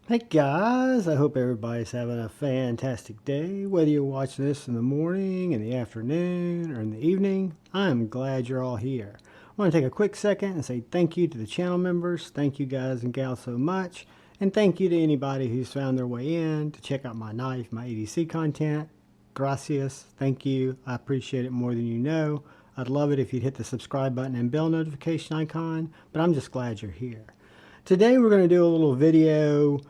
Hey guys, I hope everybody's having a fantastic day. Whether you're watching this in the morning, in the afternoon, or in the evening, I'm glad you're all here. I want to take a quick second and say thank you to the channel members. Thank you guys and gals so much. And thank you to anybody who's found their way in to check out my knife, my EDC content. Gracias. Thank you. I appreciate it more than you know. I'd love it if you'd hit the subscribe button and bell notification icon, but I'm just glad you're here. Today we're going to do a little video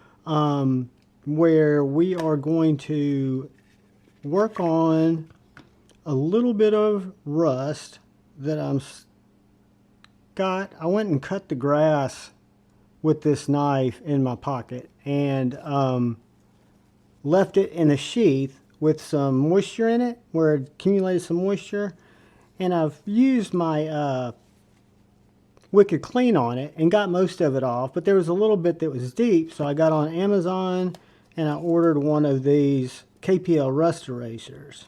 where we are going to work on a little bit of rust that I went and cut the grass with this knife in my pocket and left it in a sheath with some moisture in it where it accumulated some moisture, and I've used my Wicked Clean on it and got most of it off, but there was a little bit that was deep, so I got on Amazon and I ordered one of these KPL Rust Erasers.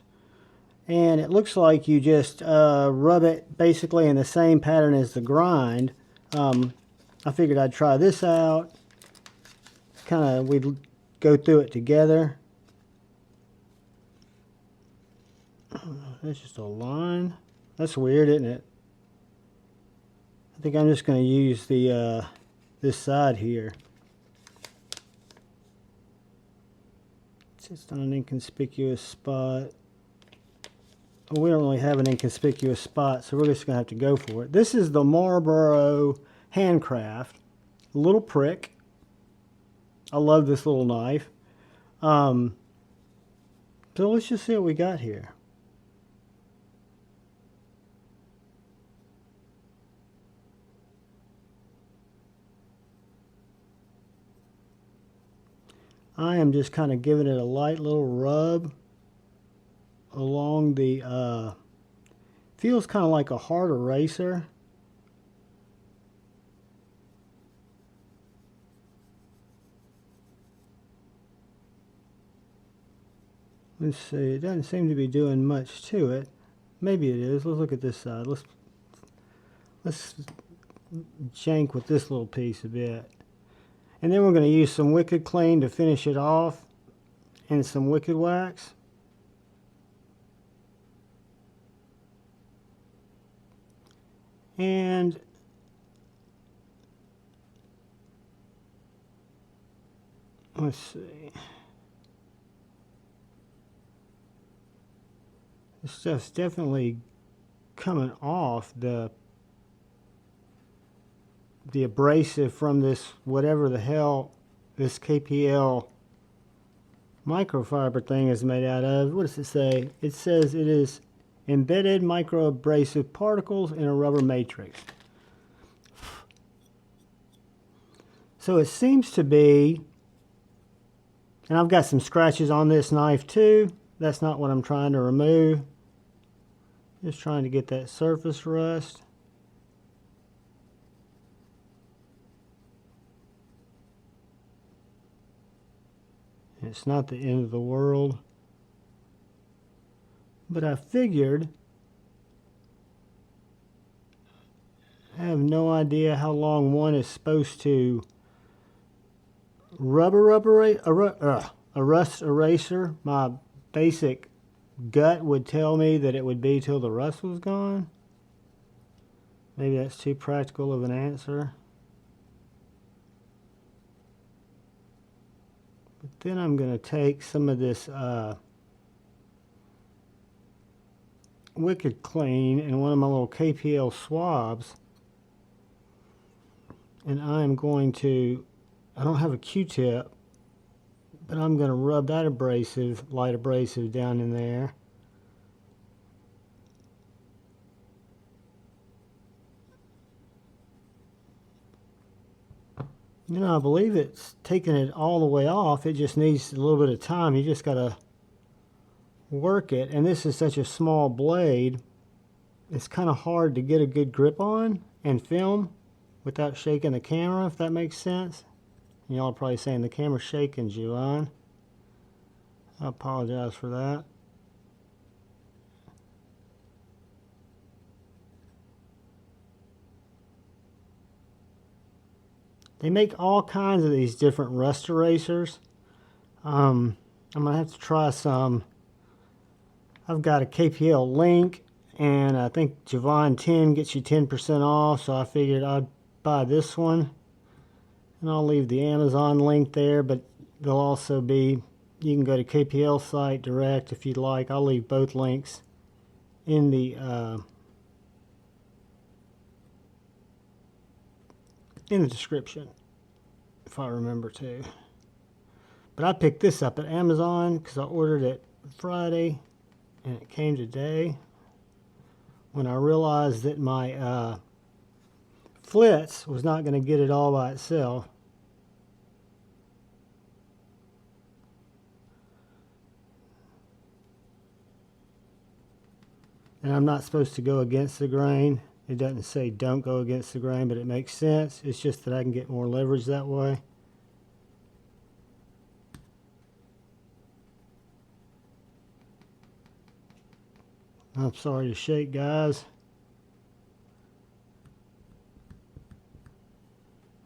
And it looks like you just rub it basically in the same pattern as the grind. I figured I'd try this out. We'd go through it together. That's just a line. That's weird, isn't it? I think I'm just going to use the this side here. It's just on an inconspicuous spot. Well, we don't really have an inconspicuous spot, so we're just going to have to go for it. This is the Marlborough Handcraft. A little prick. I love this little knife. So let's just see what we got here. I am just kind of giving it a light little rub along the, feels kind of like a hard eraser. Let's see, it doesn't seem to be doing much to it. Maybe it is. Let's look at this side. Let's jank with this little piece a bit. And then we're going to use some Wicked Clean to finish it off and some Wicked Wax. And let's see. This stuff's definitely coming off the abrasive from this, whatever the hell this KPL microfiber thing is made out of. What does it say? It says it is embedded microabrasive particles in a rubber matrix. So it seems to be, and I've got some scratches on this knife too. That's not what I'm trying to remove. Just trying to get that surface rust. It's not the end of the world. But I figured, I have no idea how long one is supposed to a rust eraser. My basic gut would tell me that it would be till the rust was gone. Maybe that's too practical of an answer. But then I'm going to take some of this Wicked Clean in one of my little KPL swabs, and I'm going to, I don't have a Q-tip, but I'm going to rub that abrasive, light abrasive down in there. You know, I believe it's taking it all the way off. It just needs a little bit of time. You just got to work it. And this is such a small blade, it's kind of hard to get a good grip on and film without shaking the camera, if that makes sense. Y'all are probably saying the camera's shaking, Juan. I apologize for that. They make all kinds of these different rust erasers. I'm going to have to try some. I've got a KPL link, and I think Javon 10 gets you 10% off, so I figured I'd buy this one. And I'll leave the Amazon link there, but there'll also be, you can go to KPL site direct if you'd like. I'll leave both links in the description if I remember to. But I picked this up at Amazon because I ordered it Friday and it came today when I realized that my Flitz was not going to get it all by itself. And I'm not supposed to go against the grain. It doesn't say don't go against the grain, but it makes sense. It's just that I can get more leverage that way. I'm sorry to shake, guys.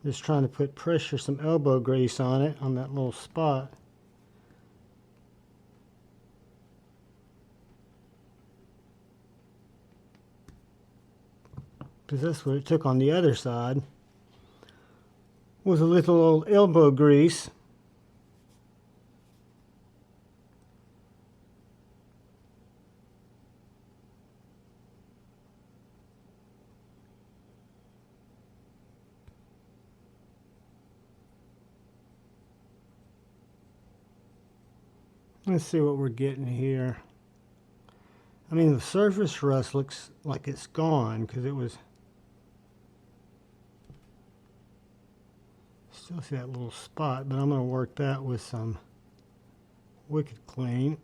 Just trying to put pressure, some elbow grease on it, on that little spot. Because that's what it took on the other side. Was a little old elbow grease. Let's see what we're getting here. I mean, the surface rust looks like it's gone because it was... Still see that little spot, but I'm going to work that with some Wicked Clean.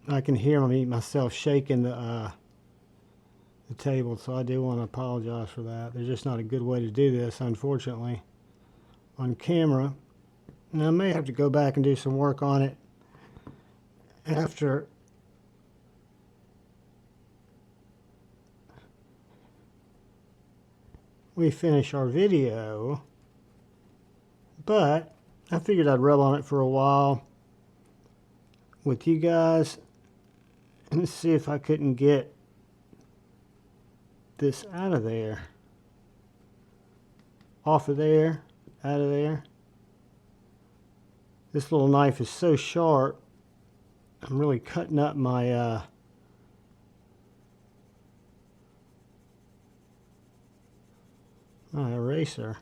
I can hear myself shaking the table, so I do want to apologize for that. There's just not a good way to do this, unfortunately, on camera. And I may have to go back and do some work on it after we finish our video, but I figured I'd rub on it for a while with you guys and see if I couldn't get this out of there, off of there, out of there. This little knife is so sharp, I'm really cutting up my my eraser.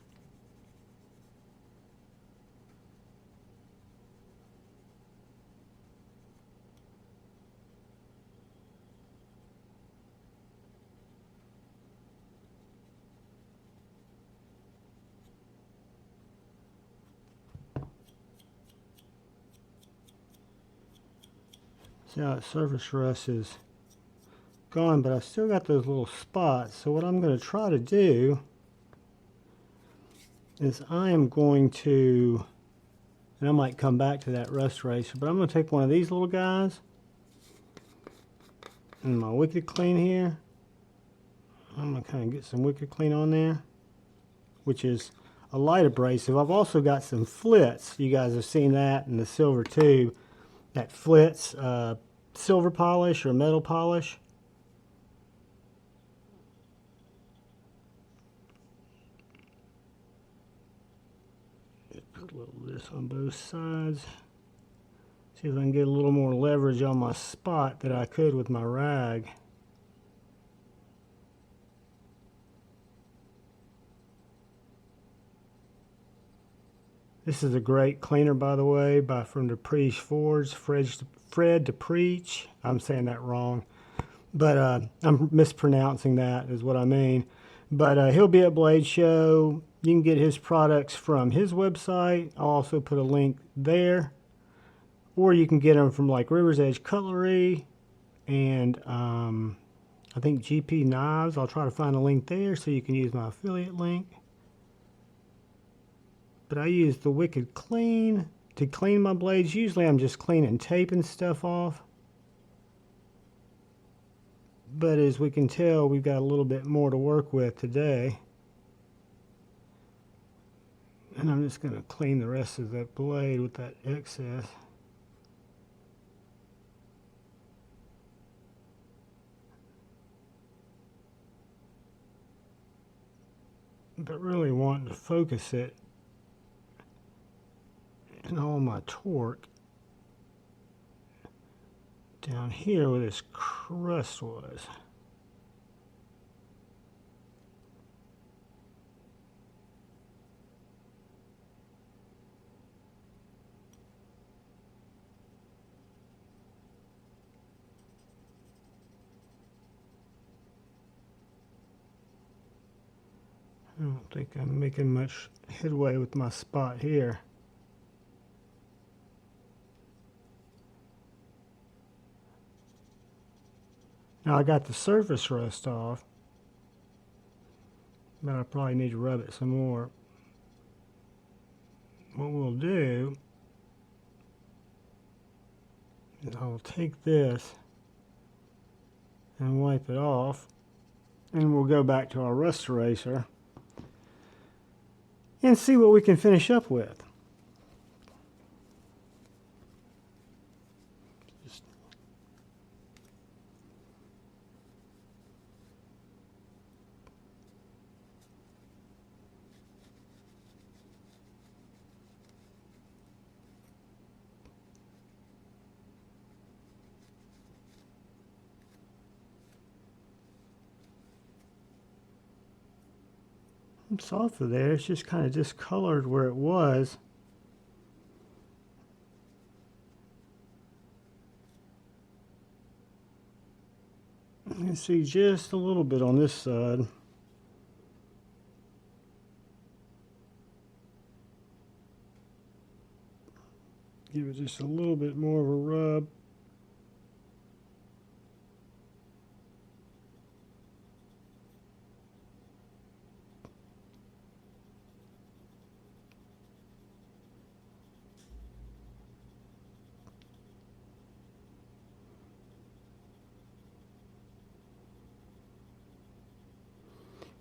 See how that surface rust is gone, but I still got those little spots. So what I'm going to try to do is I am going to, and I might come back to that rust eraser, but I'm going to take one of these little guys and my Wicked Clean here. I'm going to kind of get some Wicked Clean on there, which is a light abrasive. I've also got some Flitz. You guys have seen that in the silver tube. That Flitz silver polish or metal polish. Put a little of this on both sides. See if I can get a little more leverage on my spot that I could with my rag. This is a great cleaner, by the way, from the Preach Forge, Fred to Preach. I'm saying that wrong, but I'm mispronouncing that is what I mean. But he'll be at Blade Show. You can get his products from his website. I'll also put a link there. Or you can get them from like River's Edge Cutlery and I think GP Knives. I'll try to find a link there so you can use my affiliate link. But I use the Wicked Clean to clean my blades. Usually I'm just cleaning tape and stuff off. but as we can tell, we've got a little bit more to work with today. And I'm just going to clean the rest of that blade with that excess. But really wanting to focus it and all my torque down here where this crust was. I don't think I'm making much headway with my spot here. Now I got the surface rust off, but I probably need to rub it some more. What we'll do is I'll take this and wipe it off, and we'll go back to our rust eraser and see what we can finish up with. It's off of there, it's just kind of discolored where it was. You can see just a little bit on this side. Give it just a little bit more of a rub.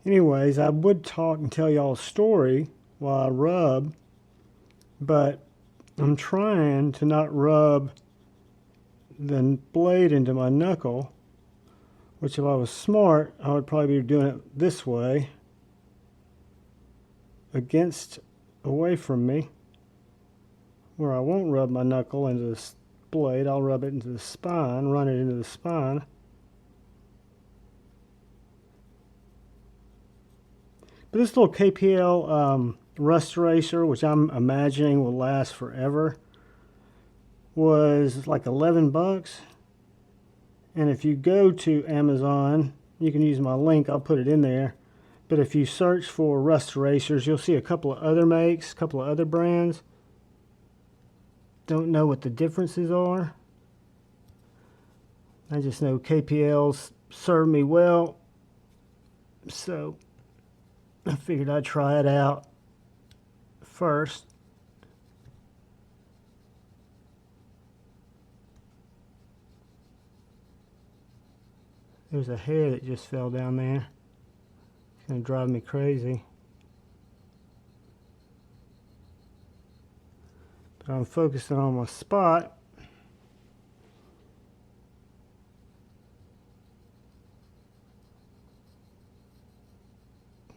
Anyways, I would talk and tell y'all a story while I rub, but I'm trying to not rub the blade into my knuckle, which if I was smart, I would probably be doing it this way, away from me, where I won't rub my knuckle into this blade. I'll rub it into the spine, run it into the spine. But this little KPL Rust Eraser, which I'm imagining will last forever, was like 11 bucks. And if you go to Amazon, you can use my link, I'll put it in there. But if you search for Rust Erasers, you'll see a couple of other makes, a couple of other brands. Don't know what the differences are. I just know KPL's served me well, so I figured I'd try it out first. There's a hair that just fell down there. It's going to drive me crazy. But I'm focusing on my spot.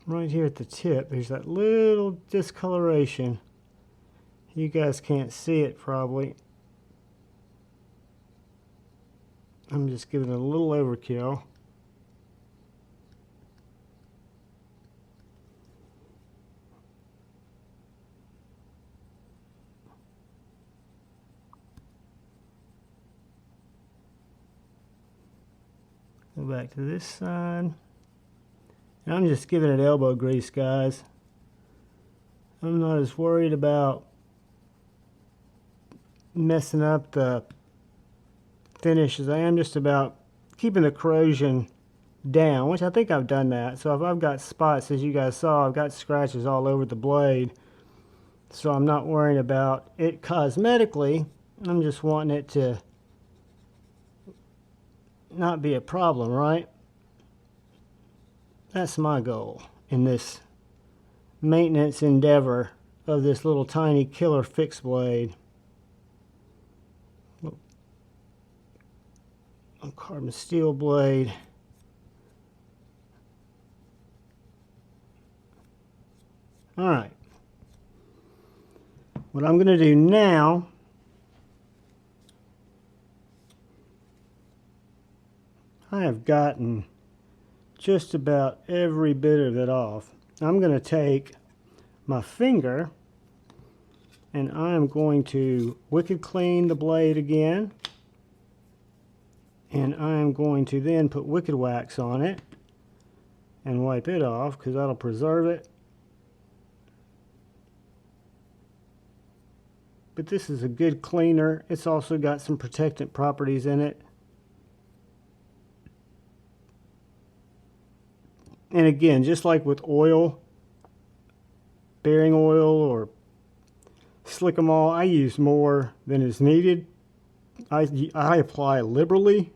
Right here at the tip, there's that little discoloration. You guys can't see it probably. I'm just giving it a little overkill. Go back to this side. And I'm just giving it elbow grease, guys. I'm not as worried about messing up the finish as I am just about keeping the corrosion down, which I think I've done that. So if I've got spots, as you guys saw, I've got scratches all over the blade. So I'm not worrying about it cosmetically. I'm just wanting it to not be a problem, right? That's my goal in this maintenance endeavor of this little tiny killer fixed blade. A carbon steel blade. All right. What I'm going to do now, I have gotten just about every bit of it off. I'm going to take my finger and I'm going to wicked clean the blade again, and I'm going to then put wicked wax on it and wipe it off because that'll preserve it. But this is a good cleaner. It's also got some protectant properties in it. And again, just like with oil, bearing oil or slick 'em all, I use more than is needed. I apply liberally,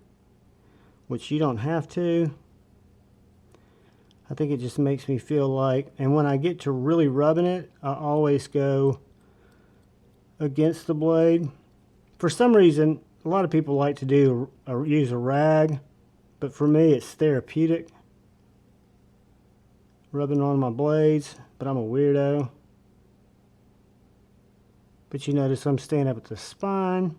which you don't have to. I think it just makes me feel like, and when I get to really rubbing it, I always go against the blade. For some reason, a lot of people like to use a rag, but for me it's therapeutic, rubbing on my blades, but I'm a weirdo. But you notice I'm staying up at the spine.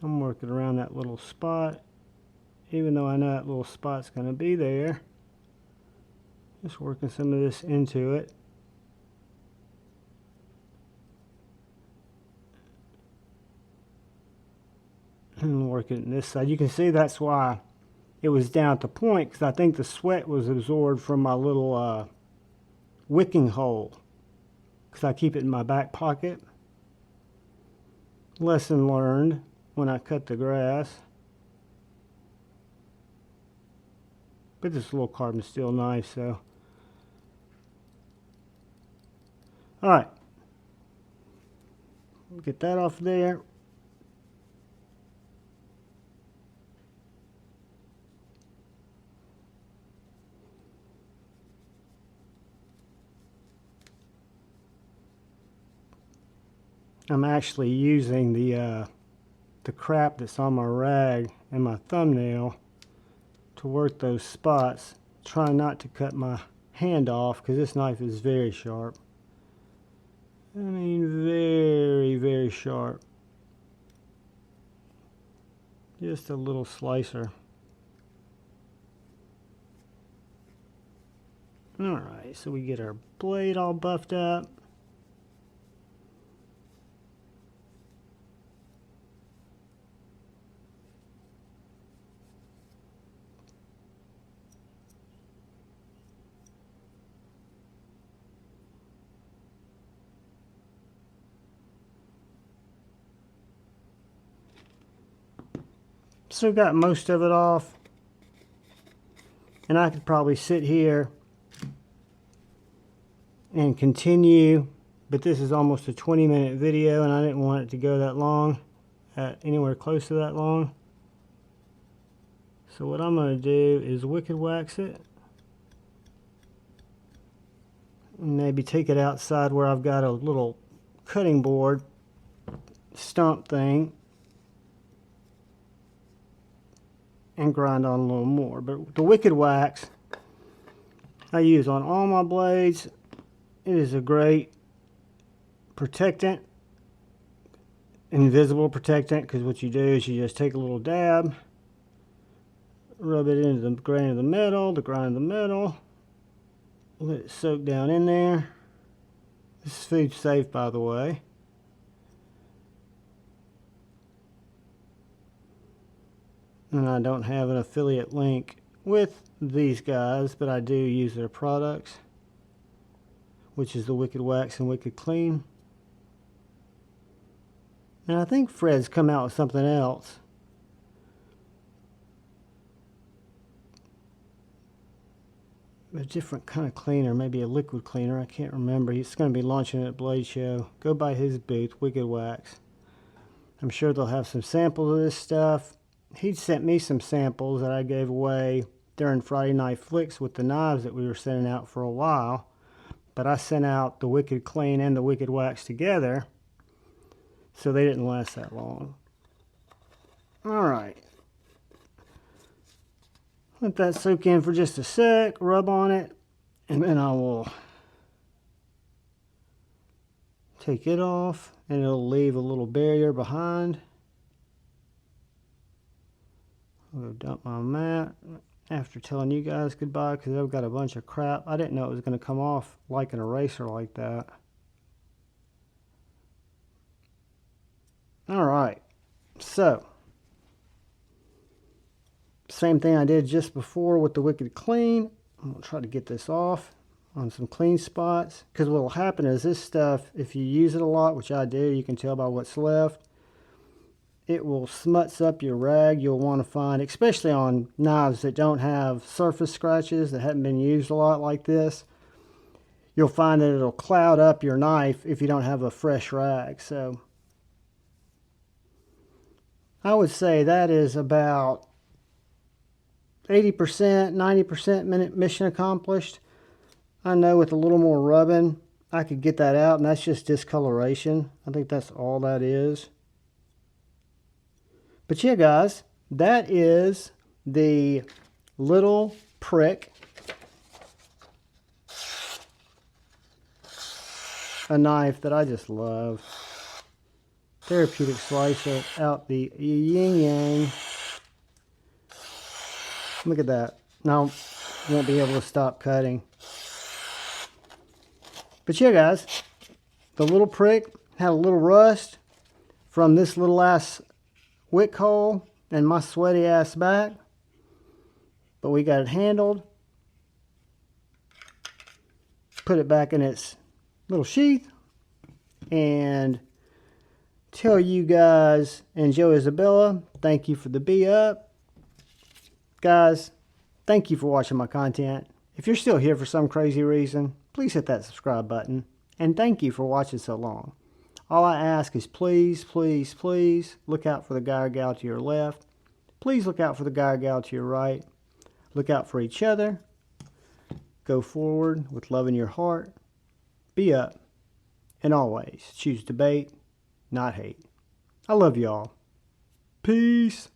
I'm working around that little spot, even though I know that little spot's going to be there. Just working some of this into it. And working this side. You can see that's why it was down at the point, because I think the sweat was absorbed from my little wicking hole, because I keep it in my back pocket. Lesson learned when I cut the grass. But this is a little carbon steel knife, so. Alright. Get that off there. I'm actually using the crap that's on my rag and my thumbnail to work those spots. Try not to cut my hand off because this knife is very sharp. I mean, very, very sharp. Just a little slicer. Alright, so we get our blade all buffed up. So got most of it off, and I could probably sit here and continue, but this is almost a 20-minute video and I didn't want it to go that long, anywhere close to that long. So what I'm going to do is wicked wax it, and maybe take it outside where I've got a little cutting board stump thing, and grind on a little more. But the wicked wax I use on all my blades. It is a great protectant, invisible protectant, because what you do is you just take a little dab, rub it into the grain of the metal, the grind of the metal, let it soak down in there. This is food safe, by the way. And I don't have an affiliate link with these guys, but I do use their products, which is the Wicked Wax and Wicked Clean. And I think Fred's come out with something else. A different kind of cleaner, maybe a liquid cleaner, I can't remember. He's going to be launching it at Blade Show. Go by his booth, Wicked Wax. I'm sure they'll have some samples of this stuff. he'd sent me some samples that I gave away during Friday Night Flicks with the knives that we were sending out for a while. But I sent out the Wicked Clean and the Wicked Wax together, so they didn't last that long. Alright. Let that soak in for just a sec, rub on it, and then I will take it off, and it'll leave a little barrier behind. I'm going to dump my mat after telling you guys goodbye because I've got a bunch of crap. I didn't know it was going to come off like an eraser like that. Alright, so same thing I did just before with the Wicked Clean. I'm going to try to get this off on some clean spots, because what will happen is this stuff, if you use it a lot, which I do, you can tell by what's left, it will smuts up your rag. You'll want to find, especially on knives that don't have surface scratches, that haven't been used a lot like this, you'll find that it'll cloud up your knife if you don't have a fresh rag. So I would say that is about 80%, 90% mission accomplished. I know with a little more rubbing, I could get that out, and that's just discoloration. I think that's all that is. But yeah, guys, that is the little prick, a knife that I just love. Therapeutic slicer out the yin yang. Look at that. Now, won't be able to stop cutting. But yeah, guys, the little prick had a little rust from this little ass wick hole and my sweaty ass back, but we got it handled. Put it back in its little sheath and tell you guys and Joe Isabella, thank you for the be up. Guys, thank you for watching my content. If you're still here for some crazy reason, please hit that subscribe button. And thank you for watching so long. All I ask is please, please, please look out for the guy or gal to your left. Please look out for the guy or gal to your right. Look out for each other. Go forward with love in your heart. Be up. And always choose debate, not hate. I love y'all. Peace.